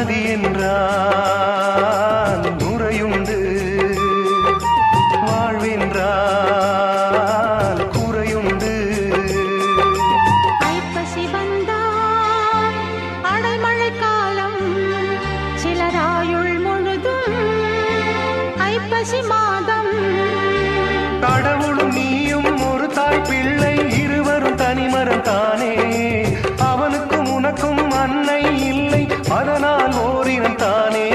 நதி என்றால் நுரையுண்டு, வாழ்வென்றால் குறையுண்டு. ஐப்பசி வந்தால் அடைமழை காலம், சிலராயுள் முழுதும் ஐப்பசி மாதம். கடவுளும் நீயும் ஒரு தாய் பிள்ளை, இருவரும் தனிமரம் தானே. அவனுக்கும் உனக்கும் அன்னை இல்லை, அதனால் ஓரினம் தானே.